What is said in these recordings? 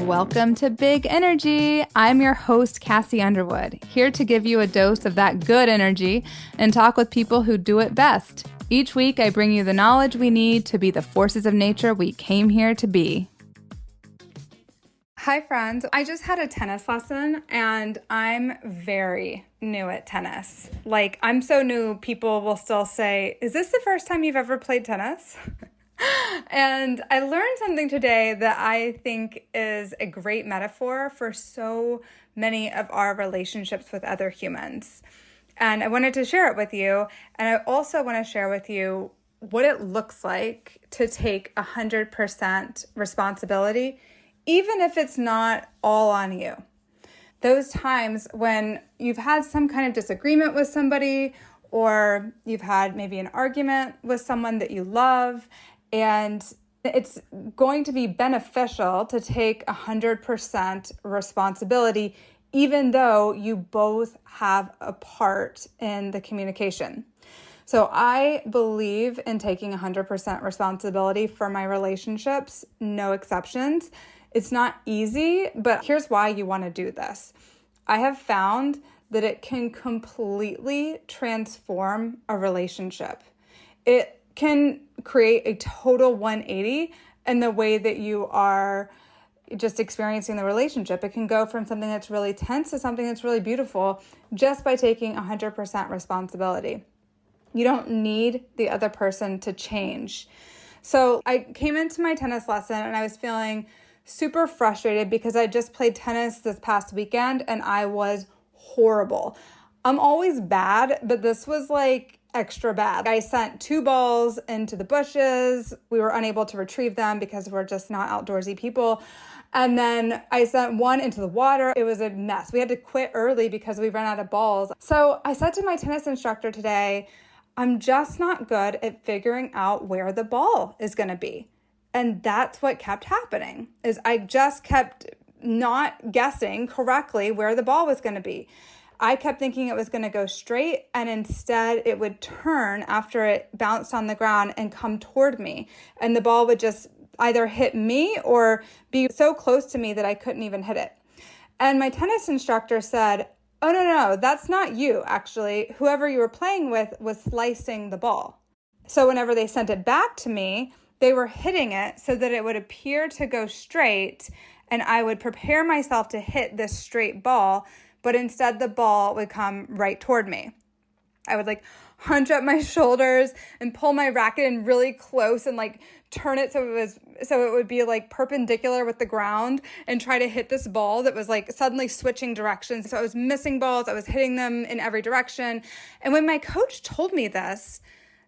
Welcome to Big Energy. I'm your host, Cassie Underwood, here to give you a dose of that good energy and talk with people who do it best. Each week, I bring you the knowledge we need to be the forces of nature we came here to be. Hi, friends. I just had a tennis lesson, and I'm very new at tennis. I'm so new, people will still say, "Is this the first time you've ever played tennis?" And I learned something today that I think is a great metaphor for so many of our relationships with other humans. And I wanted to share it with you. And I also want to share with you what it looks like to take 100% responsibility, even if it's not all on you. Those times when you've had some kind of disagreement with somebody, or you've had maybe an argument with someone that you love, and it's going to be beneficial to take 100% responsibility, even though you both have a part in the communication. So I believe in taking 100% responsibility for my relationships, no exceptions. It's not easy, but here's why you want to do this. I have found that it can completely transform a relationship. It can create a total 180 in the way that you are just experiencing the relationship. It can go from something that's really tense to something that's really beautiful just by taking 100% responsibility. You don't need the other person to change. So I came into my tennis lesson and I was feeling super frustrated because I just played tennis this past weekend and I was horrible. I'm always bad, but this was extra bad. I sent 2 balls into the bushes. We were unable to retrieve them because we're just not outdoorsy people. And then I sent 1 into the water. It was a mess. We had to quit early because we ran out of balls. So I said to my tennis instructor today, I'm just not good at figuring out where the ball is going to be. And that's what kept happening, is I just kept not guessing correctly where the ball was going to be. I kept thinking it was going to go straight, and instead it would turn after it bounced on the ground and come toward me. And the ball would just either hit me or be so close to me that I couldn't even hit it. And my tennis instructor said, "Oh, no, that's not you, actually. Whoever you were playing with was slicing the ball." So whenever they sent it back to me, they were hitting it so that it would appear to go straight, and I would prepare myself to hit this straight ball, but instead the ball would come right toward me. I would hunch up my shoulders and pull my racket in really close and turn it so it would be perpendicular with the ground and try to hit this ball that was suddenly switching directions. So I was missing balls. I was hitting them in every direction. And when my coach told me this,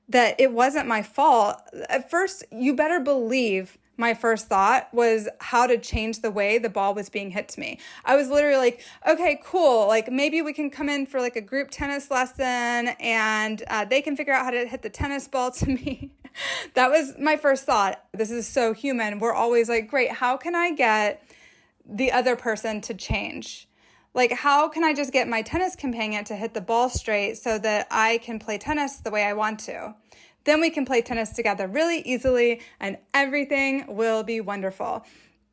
that it wasn't my fault, at first, you better believe my first thought was how to change the way the ball was being hit to me. I was literally okay, cool. Maybe we can come in for a group tennis lesson and they can figure out how to hit the tennis ball to me. That was my first thought. This is so human. We're always great, how can I get the other person to change? How can I just get my tennis companion to hit the ball straight so that I can play tennis the way I want to? Then we can play tennis together really easily and everything will be wonderful.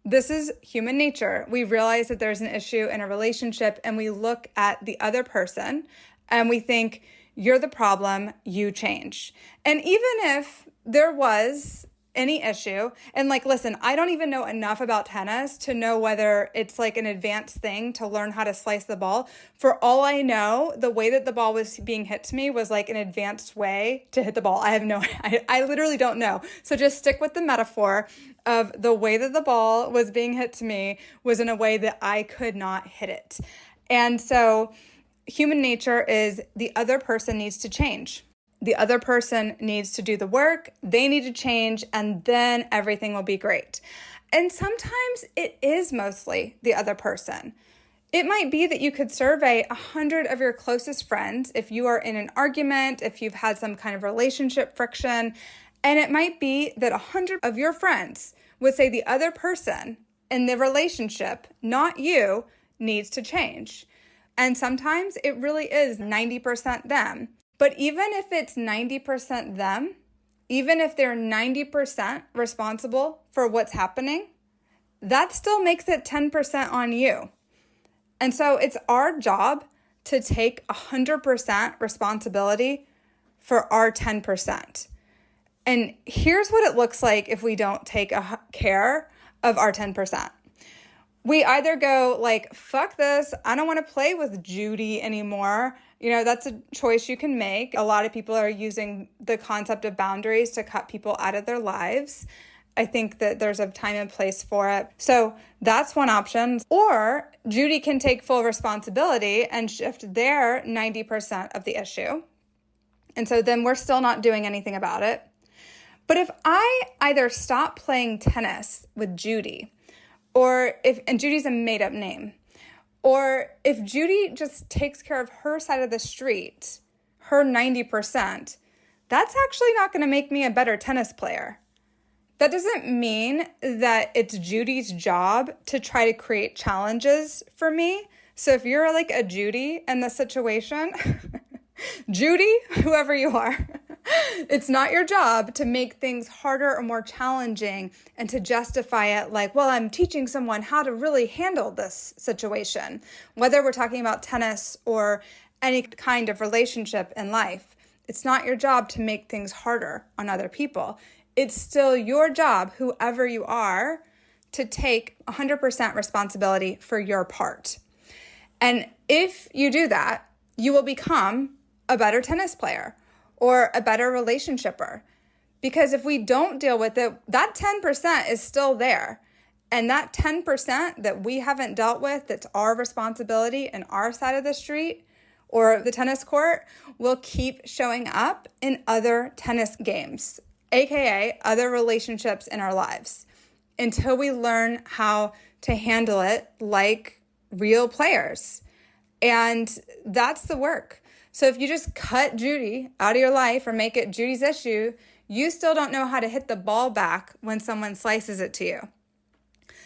This is human nature. We realize that there's an issue in a relationship and we look at the other person and we think, you're the problem, you change. And even if there was any issue, and listen, I don't even know enough about tennis to know whether it's an advanced thing to learn how to slice the ball. For all I know, the way that the ball was being hit to me was an advanced way to hit the ball. I literally don't know. So just stick with the metaphor of the way that the ball was being hit to me was in a way that I could not hit it. And so human nature is the other person needs to change. The other person needs to do the work, they need to change, and then everything will be great. And sometimes it is mostly the other person. It might be that you could survey 100 of your closest friends if you are in an argument, if you've had some kind of relationship friction, and it might be that 100 of your friends would say the other person in the relationship, not you, needs to change. And sometimes it really is 90% them. But even if it's 90% them, even if they're 90% responsible for what's happening, that still makes it 10% on you. And so it's our job to take 100% responsibility for our 10%. And here's what it looks like if we don't take care of our 10%. We either go like, fuck this, I don't want to play with Judy anymore. That's a choice you can make. A lot of people are using the concept of boundaries to cut people out of their lives. I think that there's a time and place for it. So that's one option. Or Judy can take full responsibility and shift their 90% of the issue. And so then we're still not doing anything about it. But if I either stop playing tennis with Judy, and Judy's a made-up name, or if Judy just takes care of her side of the street, her 90%, that's actually not going to make me a better tennis player. That doesn't mean that it's Judy's job to try to create challenges for me. So if you're like a Judy in this situation, Judy, whoever you are, it's not your job to make things harder or more challenging and to justify it like, well, I'm teaching someone how to really handle this situation, whether we're talking about tennis or any kind of relationship in life. It's not your job to make things harder on other people. It's still your job, whoever you are, to take 100% responsibility for your part. And if you do that, you will become a better tennis player or a better relationshipper. Because if we don't deal with it, that 10% is still there. And that 10% that we haven't dealt with, that's our responsibility in our side of the street or the tennis court, will keep showing up in other tennis games, aka other relationships in our lives, until we learn how to handle it like real players. And that's the work. So if you just cut Judy out of your life or make it Judy's issue, you still don't know how to hit the ball back when someone slices it to you.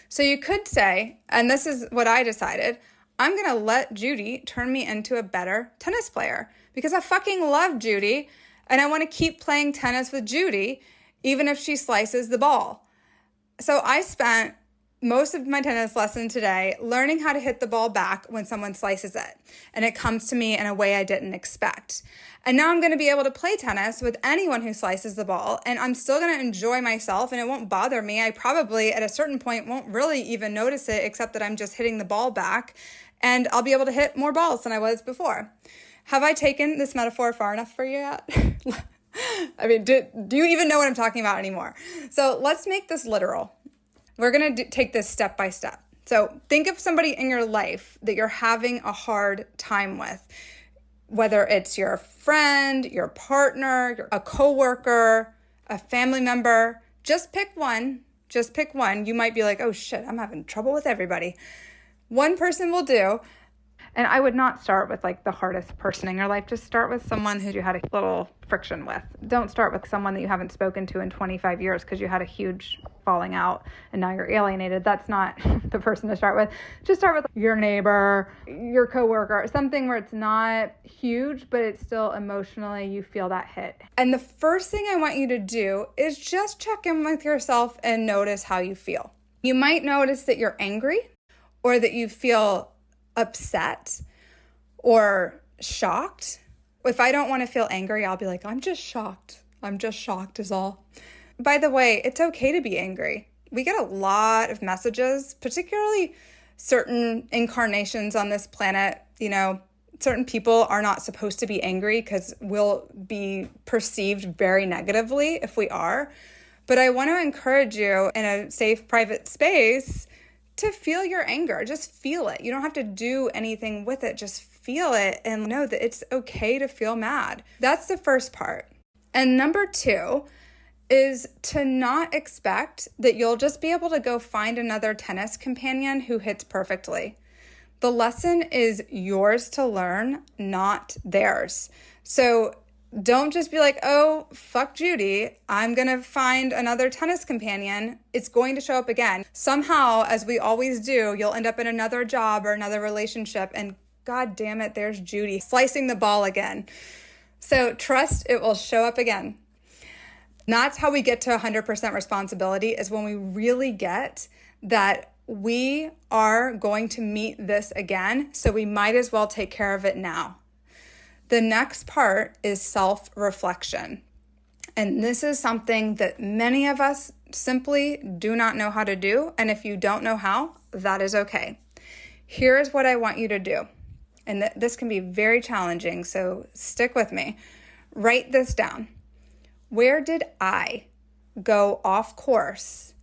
So you could say, and this is what I decided, I'm going to let Judy turn me into a better tennis player because I fucking love Judy and I want to keep playing tennis with Judy even if she slices the ball. So I spent most of my tennis lesson today learning how to hit the ball back when someone slices it. And it comes to me in a way I didn't expect. And now I'm going to be able to play tennis with anyone who slices the ball. And I'm still going to enjoy myself and it won't bother me. I probably at a certain point won't really even notice it except that I'm just hitting the ball back. And I'll be able to hit more balls than I was before. Have I taken this metaphor far enough for you yet? I mean, do you even know what I'm talking about anymore? So let's make this literal. We're going to take this step by step. So think of somebody in your life that you're having a hard time with, whether it's your friend, your partner, a coworker, a family member. Just pick one. Just pick one. You might be like, oh shit, I'm having trouble with everybody. One person will do. And I would not start with like the hardest person in your life. Just start with someone who you had a little friction with. Don't start with someone that you haven't spoken to in 25 years because you had a huge falling out and now you're alienated. That's not the person to start with. Just start with your neighbor, your coworker, something where it's not huge, but it's still emotionally you feel that hit. And the first thing I want you to do is just check in with yourself and notice how you feel. You might notice that you're angry or that you feel upset or shocked. If I don't want to feel angry, I'll be like, I'm just shocked. I'm just shocked is all. By the way, it's okay to be angry. We get a lot of messages, particularly certain incarnations on this planet. Certain people are not supposed to be angry because we'll be perceived very negatively if we are. But I want to encourage you in a safe, private space to feel your anger. Just feel it. You don't have to do anything with it. Just feel it and know that it's okay to feel mad. That's the first part. And number 2 is to not expect that you'll just be able to go find another tennis companion who hits perfectly. The lesson is yours to learn, not theirs. So don't just be like, oh, fuck Judy, I'm going to find another tennis companion. It's going to show up again. Somehow, as we always do, you'll end up in another job or another relationship and God damn it, there's Judy slicing the ball again. So trust it will show up again. And that's how we get to 100% responsibility is when we really get that we are going to meet this again, so we might as well take care of it now. The next part is self-reflection. And this is something that many of us simply do not know how to do. And if you don't know how, that is okay. Here's what I want you to do. And this can be very challenging, so stick with me. Write this down. Where did I go off course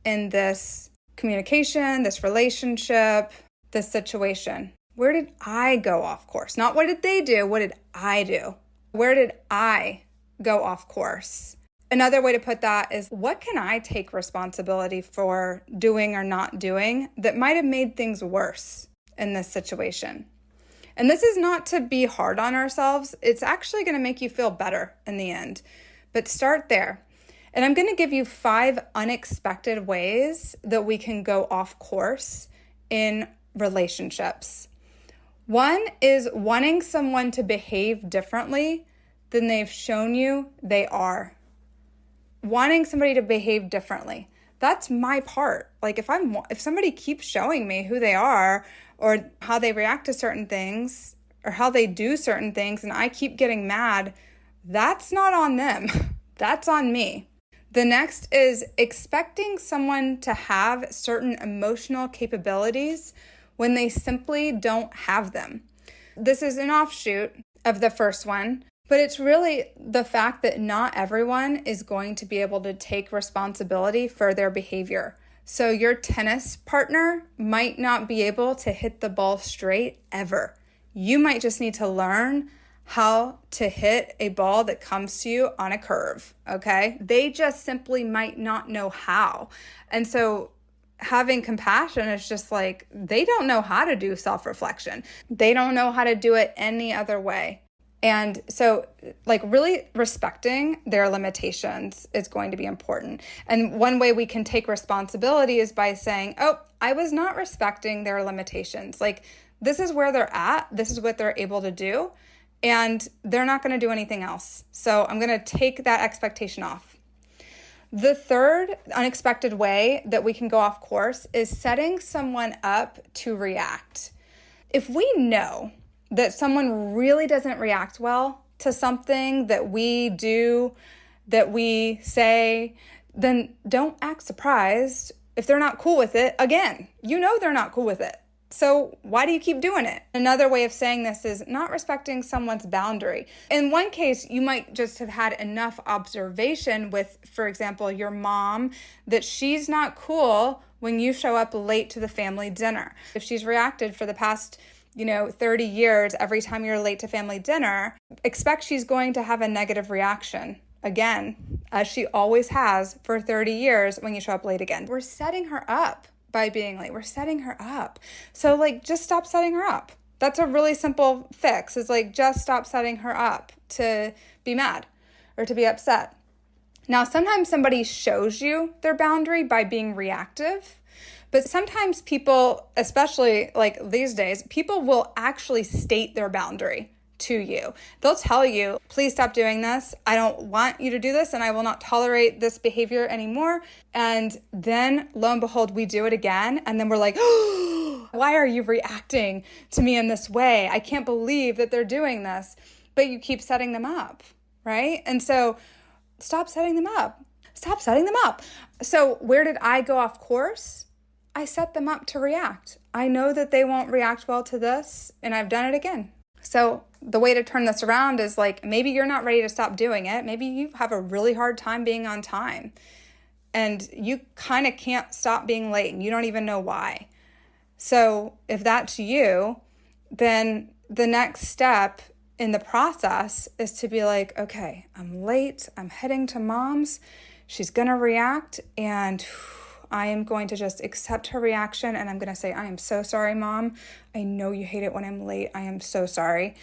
in this communication, this relationship, this situation? Where did I go off course? Not what did they do, what did I do? Where did I go off course? Another way to put that is, what can I take responsibility for doing or not doing that might have made things worse in this situation? And this is not to be hard on ourselves. It's actually going to make you feel better in the end. But start there. And I'm going to give you 5 unexpected ways that we can go off course in relationships. One is wanting someone to behave differently than they've shown you they are. Wanting somebody to behave differently. That's my part. Like if somebody keeps showing me who they are or how they react to certain things or how they do certain things and I keep getting mad, that's not on them. That's on me. The next is expecting someone to have certain emotional capabilities when they simply don't have them. This is an offshoot of the first one, but it's really the fact that not everyone is going to be able to take responsibility for their behavior. So your tennis partner might not be able to hit the ball straight ever. You might just need to learn how to hit a ball that comes to you on a curve, okay? They just simply might not know how. And so having compassion is just like, they don't know how to do self-reflection. They don't know how to do it any other way. And so like really respecting their limitations is going to be important. And one way we can take responsibility is by saying, oh, I was not respecting their limitations. Like this is where they're at. This is what they're able to do. And they're not going to do anything else. So I'm going to take that expectation off. The third unexpected way that we can go off course is setting someone up to react. If we know that someone really doesn't react well to something that we do, that we say, then don't act surprised if they're not cool with it. Again, you know they're not cool with it. So why do you keep doing it? Another way of saying this is not respecting someone's boundary. In one case, you might just have had enough observation with, for example, your mom, that she's not cool when you show up late to the family dinner. If she's reacted for the past 30 years, every time you're late to family dinner, expect she's going to have a negative reaction again, as she always has for 30 years when you show up late again. We're setting her up by being late. We're setting her up. So just stop setting her up. That's a really simple fix, is just stop setting her up to be mad or to be upset. Now, sometimes somebody shows you their boundary by being reactive. But sometimes people, especially these days, people will actually state their boundary to you. They'll tell you, please stop doing this. I don't want you to do this and I will not tolerate this behavior anymore. And then lo and behold, we do it again. And then we're like, oh, why are you reacting to me in this way? I can't believe that they're doing this. But you keep setting them up, right? And so stop setting them up. Stop setting them up. So where did I go off course? I set them up to react. I know that they won't react well to this, and I've done it again. So the way to turn this around is maybe you're not ready to stop doing it. Maybe you have a really hard time being on time, and you kind of can't stop being late, and you don't even know why. So if that's you, then the next step in the process is to be okay, I'm late. I'm heading to mom's. She's going to react, and I am going to just accept her reaction, and I'm going to say, I am so sorry, Mom. I know you hate it when I'm late. I am so sorry.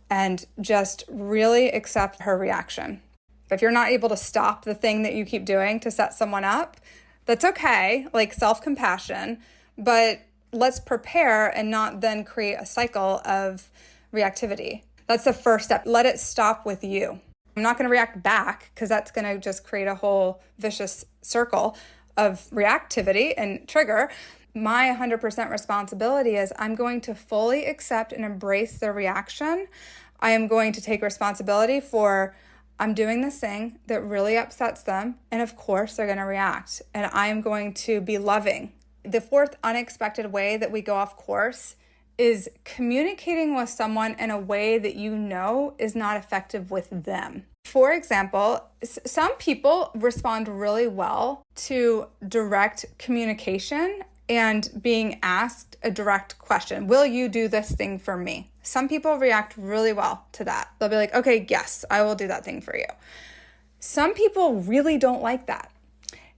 And just really accept her reaction. If you're not able to stop the thing that you keep doing to set someone up, that's okay, self-compassion, but let's prepare and not then create a cycle of reactivity. That's the first step. Let it stop with you. I'm not going to react back because that's going to just create a whole vicious circle. of reactivity and trigger, my 100% responsibility is I'm going to fully accept and embrace their reaction. I am going to take responsibility for I'm doing this thing that really upsets them. And of course, they're going to react. And I am going to be loving. The fourth unexpected way that we go off course is communicating with someone in a way that you know is not effective with them. For example, some people respond really well to direct communication and being asked a direct question. Will you do this thing for me? Some people react really well to that. They'll be like, okay, yes, I will do that thing for you. Some people really don't like that.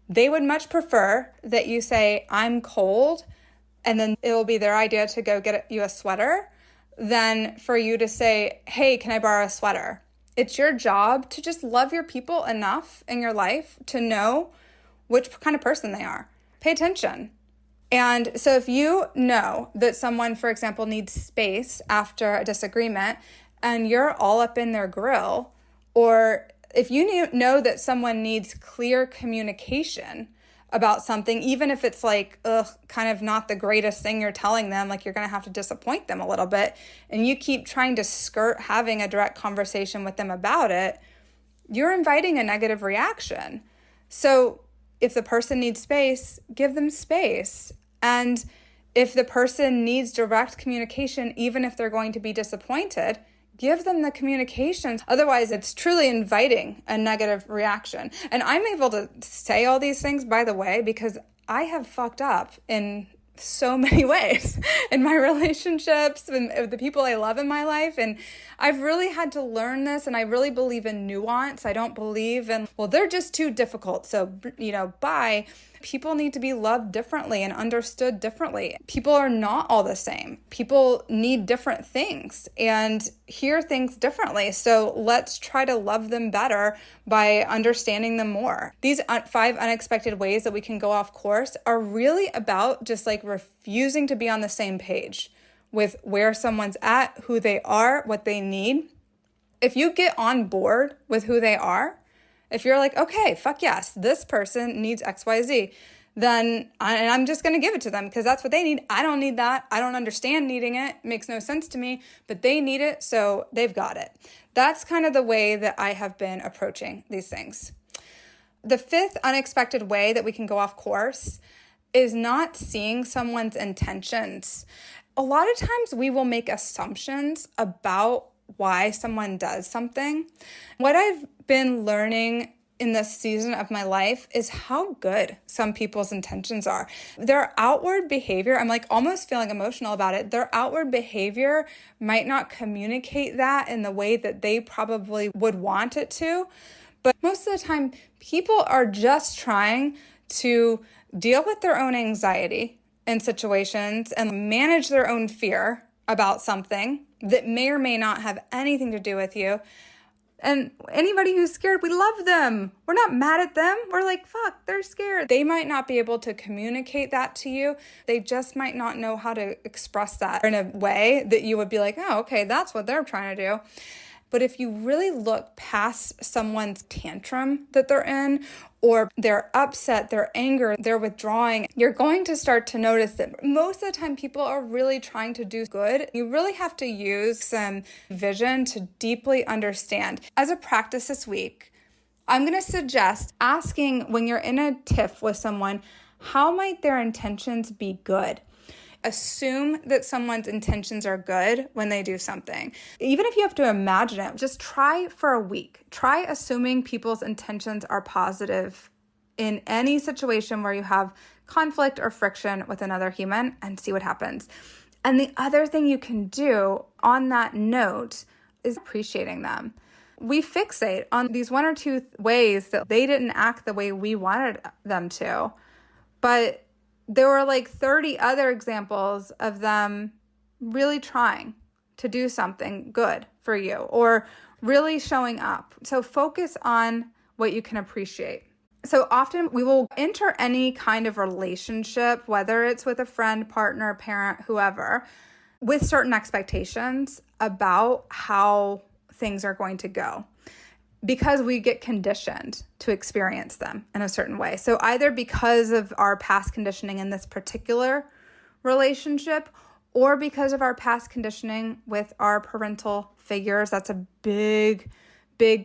They would much prefer that you say, I'm cold, and then it will be their idea to go get you a sweater, than for you to say, hey, can I borrow a sweater? It's your job to just love your people enough in your life to know which kind of person they are. Pay attention. And so if you know that someone, for example, needs space after a disagreement and you're all up in their grill, or if you know that someone needs clear communication about something, even if it's like, kind of not the greatest thing you're telling them, like you're going to have to disappoint them a little bit, and you keep trying to skirt having a direct conversation with them about it, you're inviting a negative reaction. So if the person needs space, give them space. And if the person needs direct communication, even if they're going to be disappointed, give them the communications. Otherwise, it's truly inviting a negative reaction. And I'm able to say all these things, by the way, because I have fucked up in so many ways in my relationships and the people I love in my life. And I've really had to learn this, and I really believe in nuance. I don't believe in, well, they're just too difficult. So, bye. People need to be loved differently and understood differently. People are not all the same. People need different things and hear things differently. So let's try to love them better by understanding them more. These 5 unexpected ways that we can go off course are really about just like refusing to be on the same page with where someone's at, who they are, what they need. If you get on board with who they are, if you're like, okay, fuck yes, this person needs XYZ, then I'm just going to give it to them because that's what they need. I don't need that. I don't understand needing it. It makes no sense to me, but they need it, so they've got it. That's kind of the way that I have been approaching these things. The 5th unexpected way that we can go off course is not seeing someone's intentions. A lot of times we will make assumptions about why someone does something. What I've been learning in this season of my life is how good some people's intentions are. Their outward behavior, I'm like almost feeling emotional about it. Their outward behavior might not communicate that in the way that they probably would want it to. But most of the time, people are just trying to deal with their own anxiety in situations and manage their own fear about something that may or may not have anything to do with you. And anybody who's scared, we love them. We're not mad at them. We're like, fuck, they're scared. They might not be able to communicate that to you. They just might not know how to express that in a way that you would be like, oh, okay, that's what they're trying to do. But if you really look past someone's tantrum that they're in, or they're upset, they're angry, they're withdrawing, you're going to start to notice that most of the time people are really trying to do good. You really have to use some vision to deeply understand. As a practice this week, I'm going to suggest asking when you're in a tiff with someone, how might their intentions be good? Assume that someone's intentions are good when they do something. Even if you have to imagine it, just try for a week. Try assuming people's intentions are positive in any situation where you have conflict or friction with another human and see what happens. And the other thing you can do on that note is appreciating them. We fixate on these 1 or 2 ways that they didn't act the way we wanted them to, but there were like 30 other examples of them really trying to do something good for you or really showing up. So focus on what you can appreciate. So often we will enter any kind of relationship, whether it's with a friend, partner, parent, whoever, with certain expectations about how things are going to go. because we get conditioned to experience them in a certain way. So either because of our past conditioning in this particular relationship, or because of our past conditioning with our parental figures. That's a big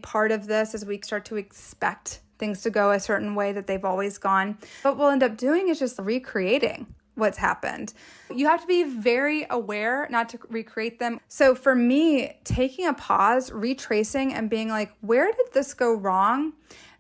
part of this, as we start to expect things to go a certain way that they've always gone. What we'll end up doing is just recreating what's happened. You have to be very aware not to recreate them. So for me, taking a pause, retracing, and being like, where did this go wrong?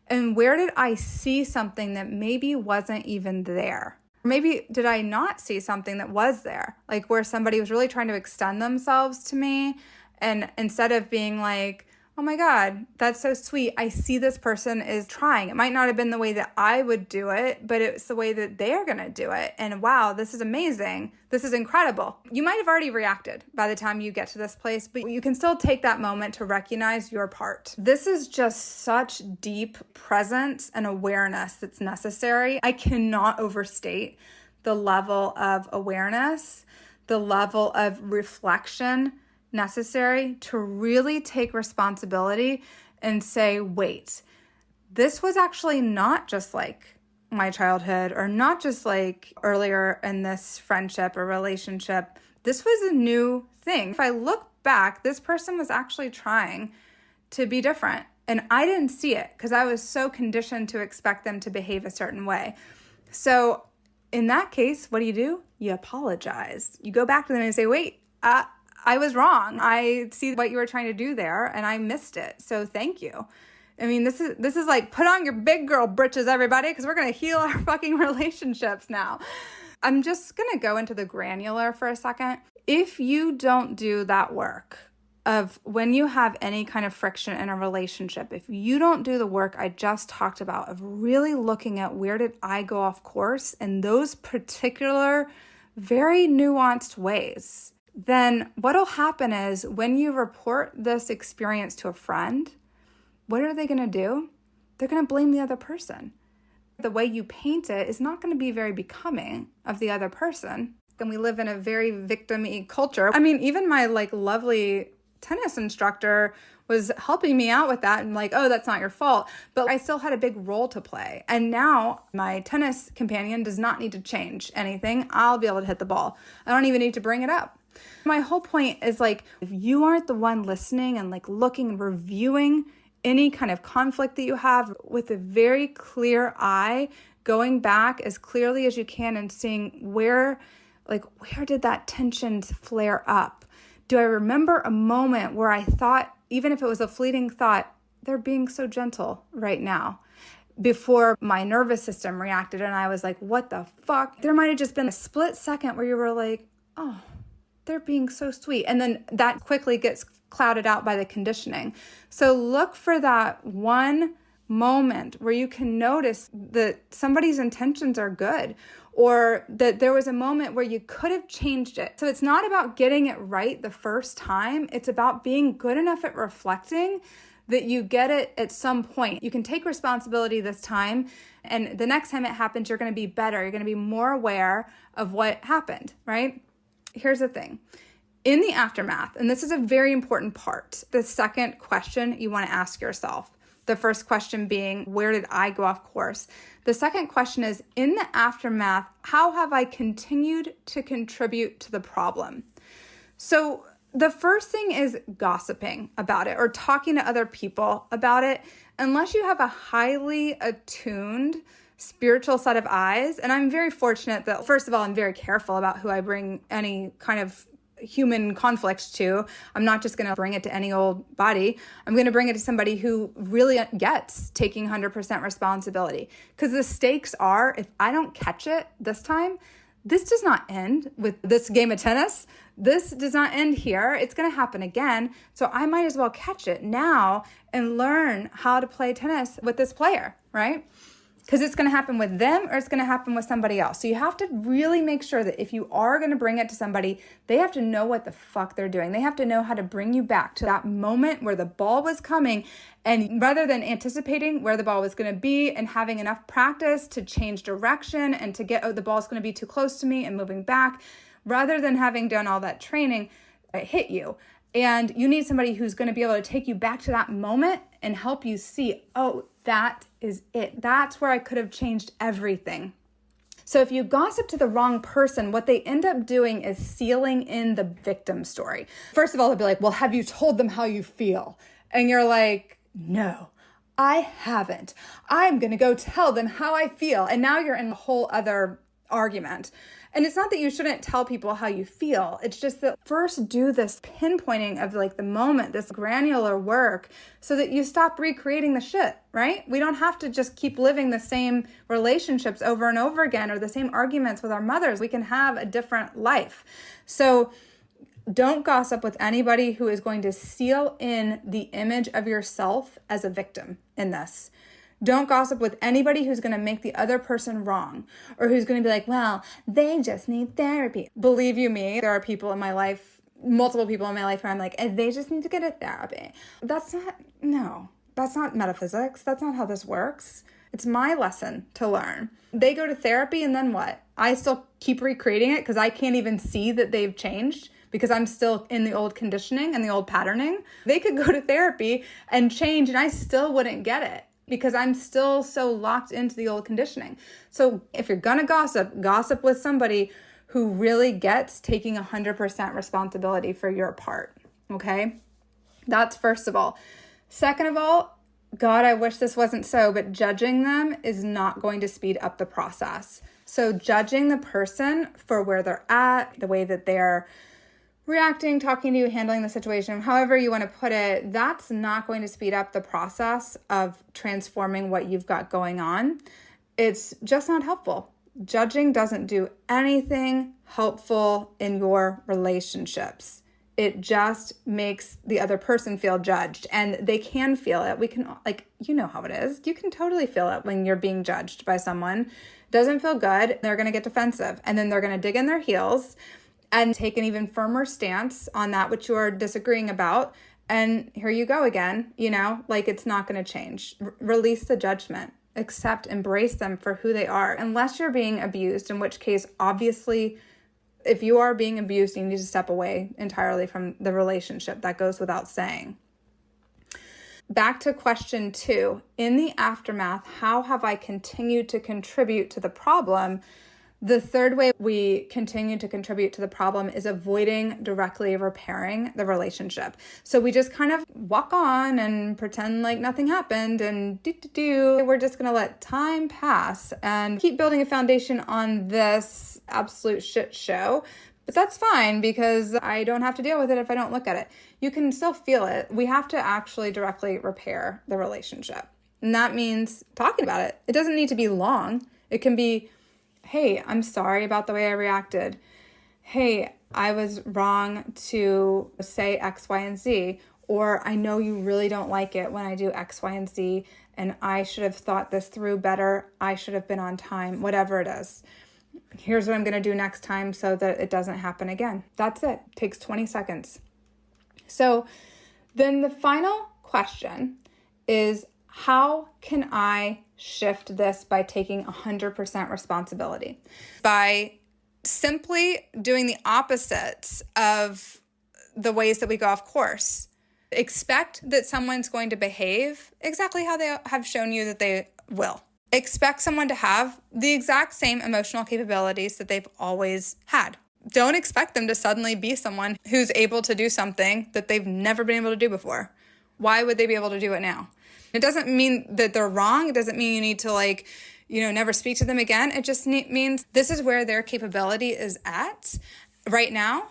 And where did I see something that maybe wasn't even there? Maybe did I not see something that was there? Like where somebody was really trying to extend themselves to me, and instead of being like, oh my God, that's so sweet, I see this person is trying. It might not have been the way that I would do it, but it's the way that they're going to do it. And wow, this is amazing. This is incredible. You might have already reacted by the time you get to this place, but you can still take that moment to recognize your part. This is just such deep presence and awareness that's necessary. I cannot overstate the level of awareness, the level of reflection necessary to really take responsibility and say, wait, this was actually not just like my childhood, or not just like earlier in this friendship or relationship. This was a new thing. If I look back, this person was actually trying to be different, and I didn't see it because I was so conditioned to expect them to behave a certain way. So in that case, what do? You apologize. You go back to them and say, wait, I was wrong. I see what you were trying to do there, and I missed it. So thank you. I mean, this is like, put on your big girl britches, everybody, because we're going to heal our fucking relationships now. I'm just going to go into the granular for a second. If you don't do that work of when you have any kind of friction in a relationship, if you don't do the work I just talked about of really looking at where did I go off course in those particular, very nuanced ways, then what'll happen is when you report this experience to a friend, what are they going to do? They're going to blame the other person. The way you paint it is not going to be very becoming of the other person. And we live in a very victim-y culture. I mean, even my lovely tennis instructor was helping me out with that and oh, that's not your fault. But I still had a big role to play. And now my tennis companion does not need to change anything. I'll be able to hit the ball. I don't even need to bring it up. My whole point is if you aren't the one listening and looking and reviewing any kind of conflict that you have with a very clear eye, going back as clearly as you can and seeing where did that tension flare up? Do I remember a moment where I thought, even if it was a fleeting thought, they're being so gentle right now, before my nervous system reacted and I was like, what the fuck? There might have just been a split second where you were like, oh, they're being so sweet. And then that quickly gets clouded out by the conditioning. So look for that one moment where you can notice that somebody's intentions are good, or that there was a moment where you could have changed it. So it's not about getting it right the first time. It's about being good enough at reflecting that you get it at some point. You can take responsibility this time, and the next time it happens, you're going to be better. You're going to be more aware of what happened, right? Here's the thing. In the aftermath, and this is a very important part, the second question you want to ask yourself, the first question being, where did I go off course? The second question is, in the aftermath, how have I continued to contribute to the problem? So the first thing is gossiping about it or talking to other people about it, unless you have a highly attuned spiritual set of eyes. And I'm very fortunate that, first of all, I'm very careful about who I bring any kind of human conflict to. I'm not just going to bring it to any old body. I'm going to bring it to somebody who really gets taking 100% responsibility. Because the stakes are, if I don't catch it this time, this does not end with this game of tennis. This does not end here. It's going to happen again. So I might as well catch it now and learn how to play tennis with this player, right? Because it's going to happen with them or it's going to happen with somebody else. So you have to really make sure that if you are going to bring it to somebody, they have to know what the fuck they're doing. They have to know how to bring you back to that moment where the ball was coming. And rather than anticipating where the ball was going to be and having enough practice to change direction and to get, oh, the ball's going to be too close to me and moving back, rather than having done all that training, it hit you. And you need somebody who's going to be able to take you back to that moment and help you see, oh, that is it. That's where I could have changed everything. So if you gossip to the wrong person, what they end up doing is sealing in the victim story. First of all, they'll be like, well, have you told them how you feel? And you're like, no, I haven't. I'm going to go tell them how I feel. And now you're in a whole other argument. And it's not that you shouldn't tell people how you feel. It's just that first do this pinpointing of like the moment, this granular work, so that you stop recreating the shit, right? We don't have to just keep living the same relationships over and over again or the same arguments with our mothers. We can have a different life. So don't gossip with anybody who is going to seal in the image of yourself as a victim in this. Don't gossip with anybody who's going to make the other person wrong or who's going to be like, well, they just need therapy. Believe you me, there are people in my life, multiple people in my life where I'm like, they just need to get a therapy. That's not metaphysics. That's not how this works. It's my lesson to learn. They go to therapy and then what? I still keep recreating it because I can't even see that they've changed because I'm still in the old conditioning and the old patterning. They could go to therapy and change and I still wouldn't get it, because I'm still so locked into the old conditioning. So if you're gonna gossip with somebody who really gets taking 100% responsibility for your part, okay? That's first of all. Second of all, God, I wish this wasn't so, but judging them is not going to speed up the process. So judging the person for where they're at, the way that they're reacting, talking to you, handling the situation, however you want to put it, that's not going to speed up the process of transforming what you've got going on. It's just not helpful. Judging doesn't do anything helpful in your relationships. It just makes the other person feel judged, and they can feel it. We can, you know how it is. You can totally feel it when you're being judged by someone. Doesn't feel good. They're going to get defensive, and then they're going to dig in their heels and take an even firmer stance on that which you are disagreeing about. And here you go again, it's not going to change. Release the judgment. Accept, embrace them for who they are, unless you're being abused, in which case, obviously, if you are being abused, you need to step away entirely from the relationship. That goes without saying. Back to question 2. In the aftermath, how have I continued to contribute to the problem? The third way we continue to contribute to the problem is avoiding directly repairing the relationship. So we just kind of walk on and pretend like nothing happened and we're just going to let time pass and keep building a foundation on this absolute shit show. But that's fine because I don't have to deal with it if I don't look at it. You can still feel it. We have to actually directly repair the relationship. And that means talking about it. It doesn't need to be long. It can be, hey, I'm sorry about the way I reacted. Hey, I was wrong to say X, Y, and Z. Or I know you really don't like it when I do X, Y, and Z, and I should have thought this through better. I should have been on time, whatever it is. Here's what I'm going to do next time so that it doesn't happen again. That's it. It takes 20 seconds. So then the final question is, how can I shift this by taking 100% responsibility? By simply doing the opposites of the ways that we go off course. Expect that someone's going to behave exactly how they have shown you that they will. Expect someone to have the exact same emotional capabilities that they've always had. Don't expect them to suddenly be someone who's able to do something that they've never been able to do before. Why would they be able to do it now? It doesn't mean that they're wrong. It doesn't mean you need to never speak to them again. It just means this is where their capability is at right now.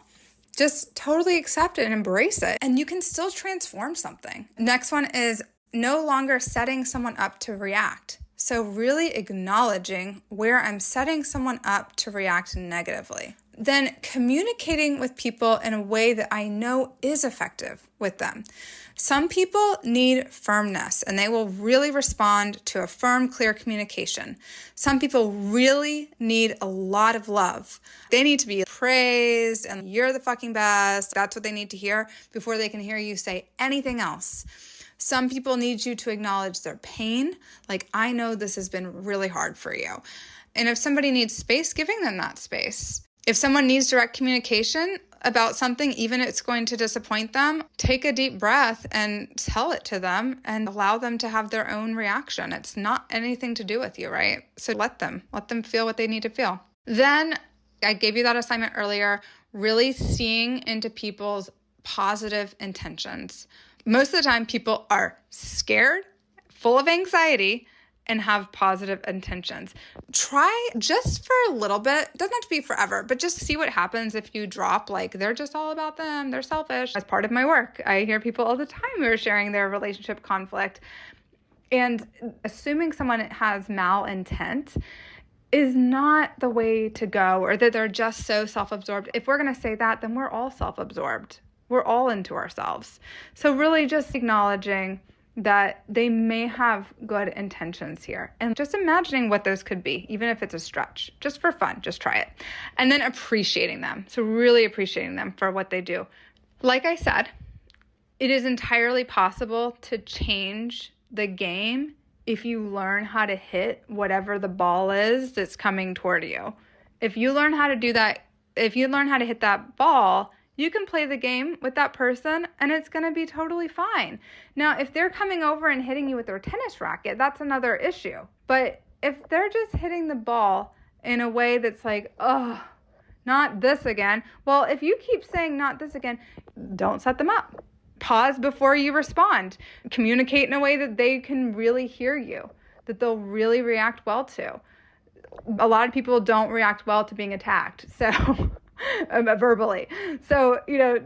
Just totally accept it and embrace it. And you can still transform something. Next one is no longer setting someone up to react. So really acknowledging where I'm setting someone up to react negatively. Then communicating with people in a way that I know is effective with them. Some people need firmness and they will really respond to a firm, clear communication. Some people really need a lot of love. They need to be praised and you're the fucking best. That's what they need to hear before they can hear you say anything else. Some people need you to acknowledge their pain. Like, I know this has been really hard for you. And if somebody needs space, giving them that space. If someone needs direct communication about something, even if it's going to disappoint them, take a deep breath and tell it to them and allow them to have their own reaction. It's not anything to do with you, right? So let them feel what they need to feel. Then I gave you that assignment earlier, really seeing into people's positive intentions. Most of the time, people are scared, full of anxiety, and have positive intentions. Try just for a little bit, it doesn't have to be forever, but just see what happens if you drop like, they're just all about them, they're selfish. As part of my work, I hear people all the time who are sharing their relationship conflict. And assuming someone has malintent is not the way to go, or that they're just so self-absorbed. If we're going to say that, then we're all self-absorbed. We're all into ourselves. So really just acknowledging that they may have good intentions here, and just imagining what those could be, even if it's a stretch, just for fun, just try it. And then appreciating them. So really appreciating them for what they do. Like I said, it is entirely possible to change the game if you learn how to hit whatever the ball is that's coming toward you. If you learn how to do that, if you learn how to hit that ball, you can play the game with that person and it's going to be totally fine. Now, if they're coming over and hitting you with their tennis racket, that's another issue. But if they're just hitting the ball in a way that's like, oh, not this again. Well, if you keep saying not this again, don't set them up. Pause before you respond. Communicate in a way that they can really hear you, that they'll really react well to. A lot of people don't react well to being attacked. So verbally. So,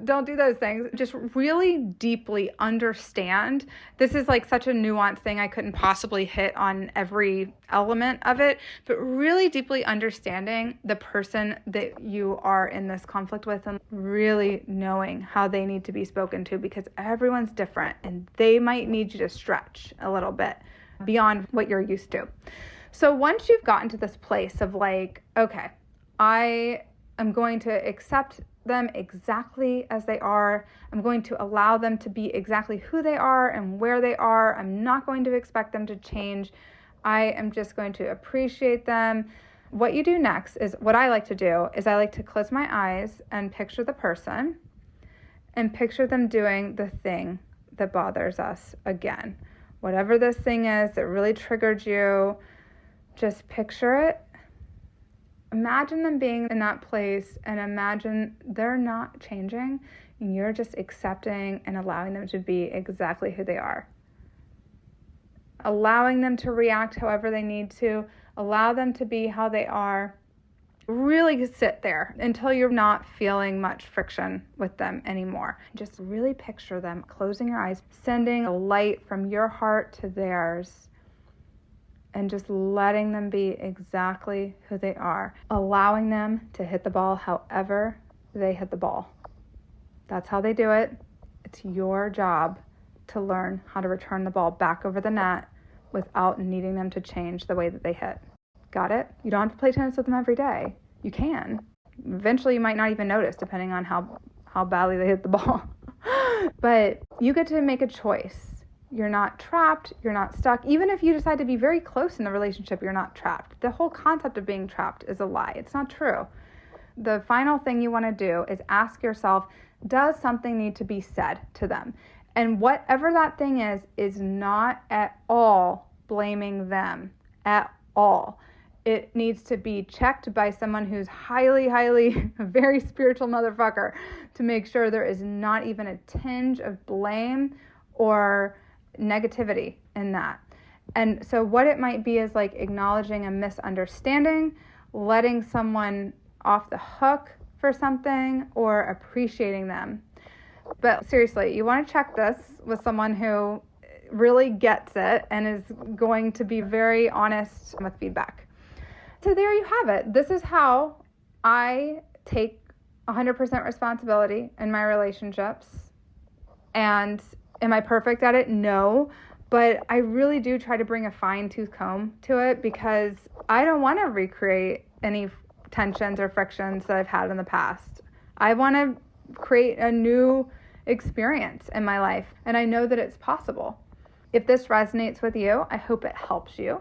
don't do those things. Just really deeply understand. This is like such a nuanced thing. I couldn't possibly hit on every element of it, but really deeply understanding the person that you are in this conflict with and really knowing how they need to be spoken to, because everyone's different and they might need you to stretch a little bit beyond what you're used to. So once you've gotten to this place of like, okay, I'm going to accept them exactly as they are. I'm going to allow them to be exactly who they are and where they are. I'm not going to expect them to change. I am just going to appreciate them. What you do next is, what I like to do is I like to close my eyes and picture the person and picture them doing the thing that bothers us again. Whatever this thing is that really triggered you, just picture it. Imagine them being in that place and imagine they're not changing and you're just accepting and allowing them to be exactly who they are. Allowing them to react however they need to, allow them to be how they are. Really sit there until you're not feeling much friction with them anymore. Just really picture them closing your eyes, sending a light from your heart to theirs, and just letting them be exactly who they are, allowing them to hit the ball however they hit the ball. That's how they do it. It's your job to learn how to return the ball back over the net without needing them to change the way that they hit. Got it? You don't have to play tennis with them every day. You can. Eventually you might not even notice, depending on how badly they hit the ball. But you get to make a choice. You're not trapped. You're not stuck. Even if you decide to be very close in the relationship, you're not trapped. The whole concept of being trapped is a lie. It's not true. The final thing you want to do is ask yourself, does something need to be said to them? And whatever that thing is not at all blaming them at all. It needs to be checked by someone who's highly, a very spiritual motherfucker to make sure there is not even a tinge of blame or negativity in that. And so what it might be is like acknowledging a misunderstanding, letting someone off the hook for something, or appreciating them. But seriously, you want to check this with someone who really gets it and is going to be very honest with feedback. So there you have it. This is how I take 100% responsibility in my relationships. And am I perfect at it? No. But I really do try to bring a fine-tooth comb to it, because I don't want to recreate any tensions or frictions that I've had in the past. I want to create a new experience in my life, and I know that it's possible. If this resonates with you, I hope it helps you.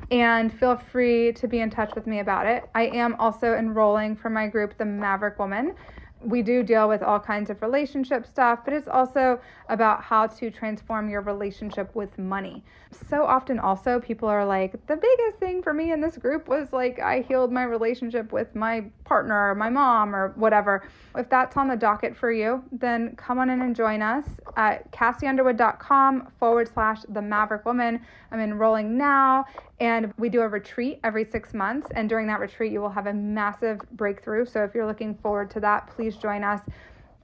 and feel free to be in touch with me about it. I am also enrolling for my group, The Maverick Woman. We do deal with all kinds of relationship stuff, but it's also about how to transform your relationship with money. So often also people are like, the biggest thing for me in this group was like I healed my relationship with my partner or my mom or whatever. If that's on the docket for you, then come on in and join us at cassieunderwood.com/The Maverick Woman. I'm enrolling now, and we do a retreat every 6 months, and during that retreat you will have a massive breakthrough. So if you're looking forward to that, please join us.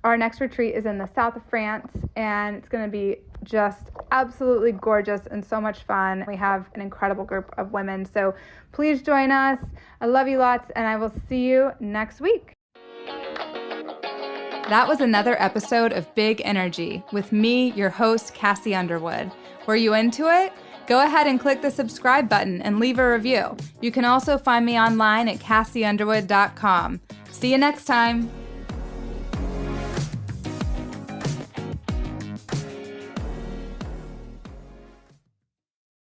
Our next retreat is in the south of France, and it's going to be just absolutely gorgeous and so much fun. We have an incredible group of women, so please join us. I love you lots, and I will see you next week. That was another episode of Big Energy with me, your host, Cassie Underwood. Were you into it? Go ahead and click the subscribe button and leave a review. You can also find me online at cassieunderwood.com. See you next time.